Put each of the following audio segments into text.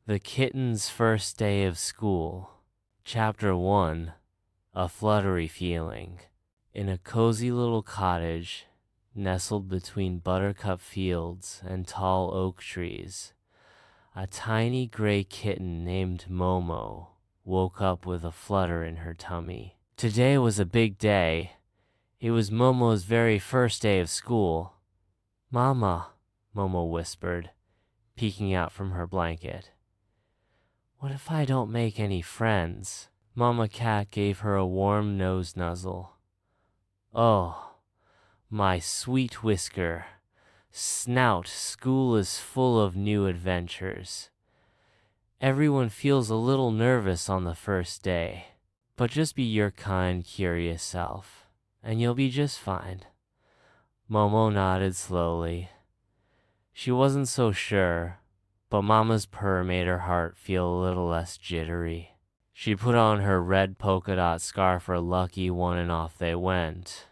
The Kitten's First Day of School. Chapter 1. A Fluttery Feeling. In a cozy little cottage, nestled between buttercup fields and tall oak trees, a tiny gray kitten named Momo woke up with a flutter in her tummy. Today was a big day. It was Momo's very first day of school. "Mama," Momo whispered, peeking out from her blanket. "What if I don't make any friends?" Mama Cat gave her a warm nose nuzzle. "Oh, my sweet Whisker, Snout, school is full of new adventures. Everyone feels a little nervous on the first day, but just be your kind, curious self, and you'll be just fine." Momo nodded slowly. She wasn't so sure, but Mama's purr made her heart feel a little less jittery. She put on her red polka dot scarf for Lucky One and off they went,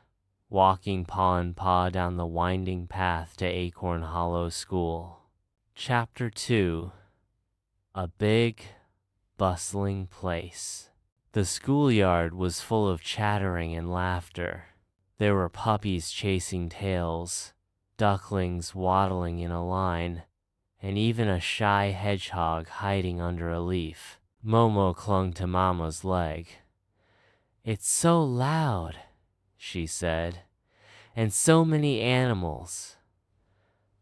walking paw in paw down the winding path to Acorn Hollow School. Chapter 2. A Big, Bustling Place. The schoolyard was full of chattering and laughter. There were puppies chasing tails, ducklings waddling in a line, and even a shy hedgehog hiding under a leaf. Momo clung to Mama's leg. "It's so loud," she said, "and so many animals."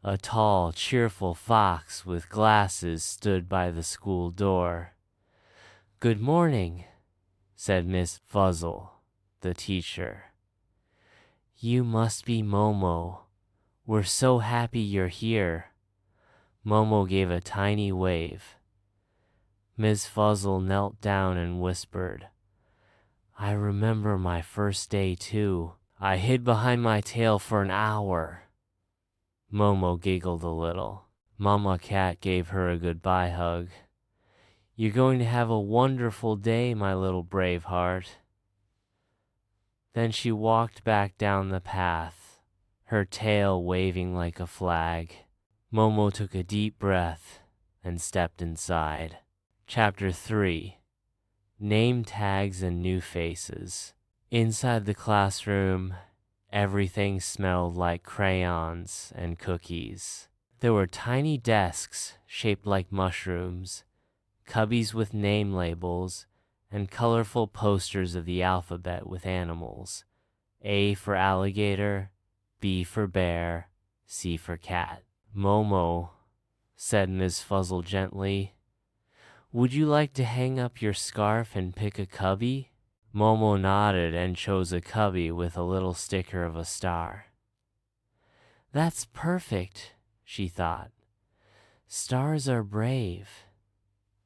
A tall, cheerful fox with glasses stood by the school door. "Good morning," said Miss Fuzzle, the teacher. "You must be Momo. We're so happy you're here." Momo gave a tiny wave. Miss Fuzzle knelt down and whispered, "I remember my first day too. I hid behind my tail for an hour." Momo giggled a little. Mama Cat gave her a goodbye hug. "You're going to have a wonderful day, my little brave heart." Then she walked back down the path, her tail waving like a flag. Momo took a deep breath and stepped inside. Chapter 3. Name Tags and New Faces. Inside the classroom, everything smelled like crayons and cookies. There were tiny desks shaped like mushrooms, cubbies with name labels, and colorful posters of the alphabet with animals. A for alligator, B for bear, C for cat. "Momo," said Miss Fuzzle gently, "would you like to hang up your scarf and pick a cubby?" Momo nodded and chose a cubby with a little sticker of a star. "That's perfect," she thought. "Stars are brave."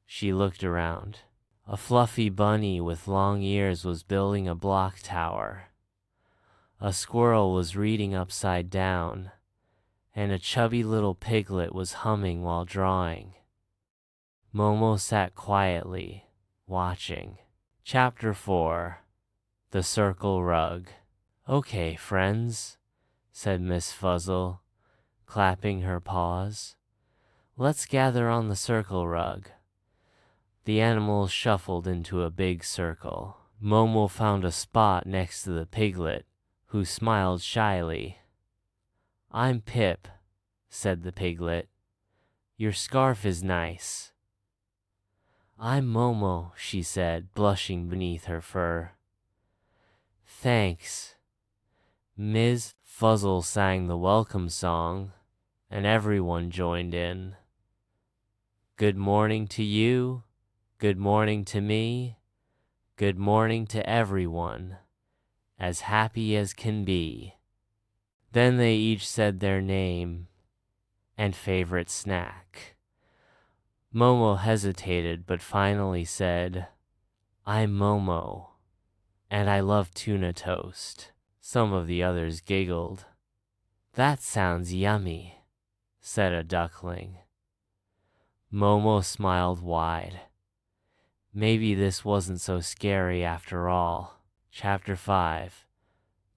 She looked around. A fluffy bunny with long ears was building a block tower. A squirrel was reading upside down, and a chubby little piglet was humming while drawing. Momo sat quietly, watching. Chapter 4. The Circle Rug. "Okay, friends," said Miss Fuzzle, clapping her paws. "Let's gather on the circle rug." The animals shuffled into a big circle. Momo found a spot next to the piglet, who smiled shyly. "I'm Pip," said the piglet. "Your scarf is nice." "I'm Momo," she said, blushing beneath her fur. "Thanks." Ms. Fuzzle sang the welcome song, and everyone joined in. "Good morning to you, good morning to me, good morning to everyone, as happy as can be." Then they each said their name and favorite snack. Momo hesitated, but finally said, "I'm Momo, and I love tuna toast." Some of the others giggled. "That sounds yummy," said a duckling. Momo smiled wide. Maybe this wasn't so scary after all. Chapter 5.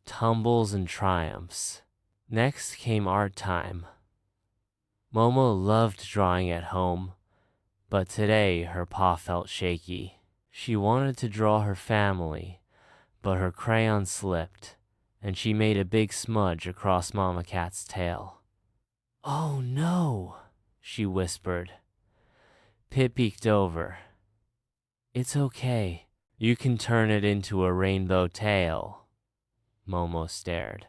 Tumbles and Triumphs. Next came art time. Momo loved drawing at home, But today her paw felt shaky. She wanted to draw her family, but her crayon slipped, and she made a big smudge across Mama Cat's tail. "Oh no," she whispered. Pip peeked over. "It's okay. You can turn it into a rainbow tail." Momo stared.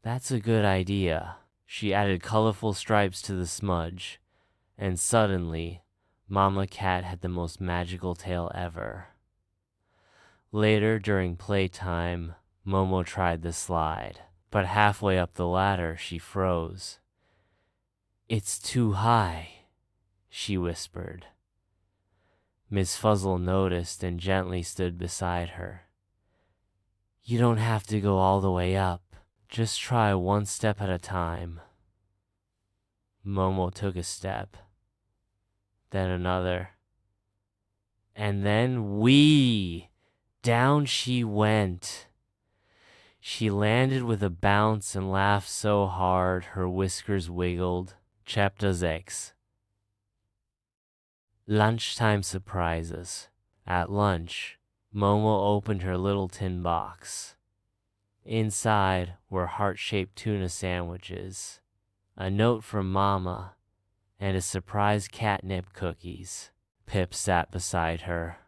"That's a good idea." She added colorful stripes to the smudge, and suddenly, Mama Cat had the most magical tail ever. Later, during playtime, Momo tried the slide, but halfway up the ladder, she froze. "It's too high," she whispered. Miss Fuzzle noticed and gently stood beside her. "You don't have to go all the way up. Just try one step at a time." Momo took a step, then another, and then whee! Down she went. She landed with a bounce and laughed so hard her whiskers wiggled. Chapter 6. Lunchtime surprises. At lunch, Momo opened her little tin box. Inside were heart-shaped tuna sandwiches, a note from Mama, and a surprise catnip cookies. Pip sat beside her.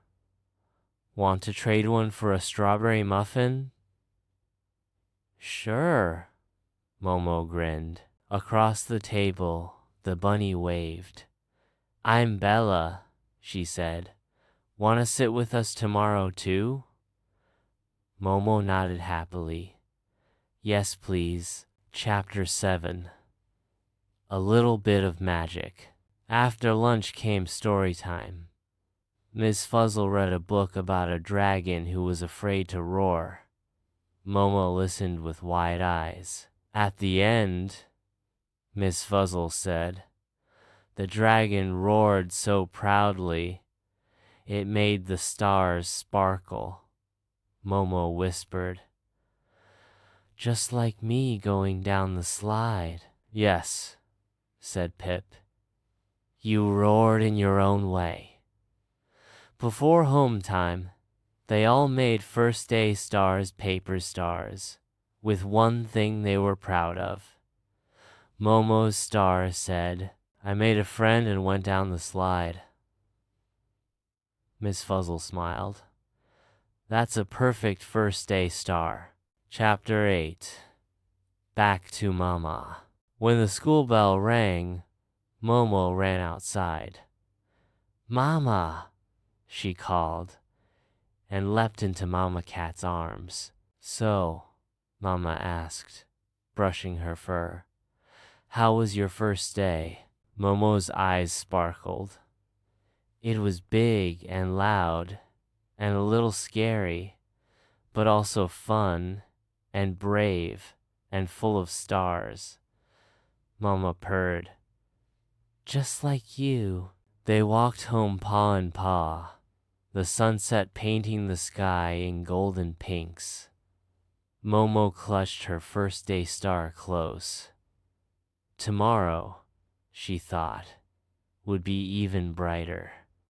"Want to trade one for a strawberry muffin?" "Sure," Momo grinned. Across the table, the bunny waved. "I'm Bella," she said. "Want to sit with us tomorrow, too?" Momo nodded happily. "Yes, please." Chapter 7. A little bit of magic. After lunch came story time. Miss Fuzzle read a book about a dragon who was afraid to roar. Momo listened with wide eyes. At the end, Miss Fuzzle said, the dragon roared so proudly, it made the stars sparkle. Momo whispered, "Just like me going down the slide." "Yes," said Pip. "You roared in your own way." Before home time, they all made first day stars paper stars, with one thing they were proud of. Momo's star said, "I made a friend and went down the slide." Miss Fuzzle smiled. "That's a perfect first day star." Chapter 8. Back to Mama. When the school bell rang, Momo ran outside. "Mama!" she called, and leapt into Mama Cat's arms. "So," Mama asked, brushing her fur, "how was your first day?" Momo's eyes sparkled. "It was big and loud and a little scary, but also fun and brave and full of stars." Mama purred. "Just like you." They walked home paw in paw, the sunset painting the sky in golden pinks. Momo clutched her first day star close. Tomorrow, she thought, would be even brighter.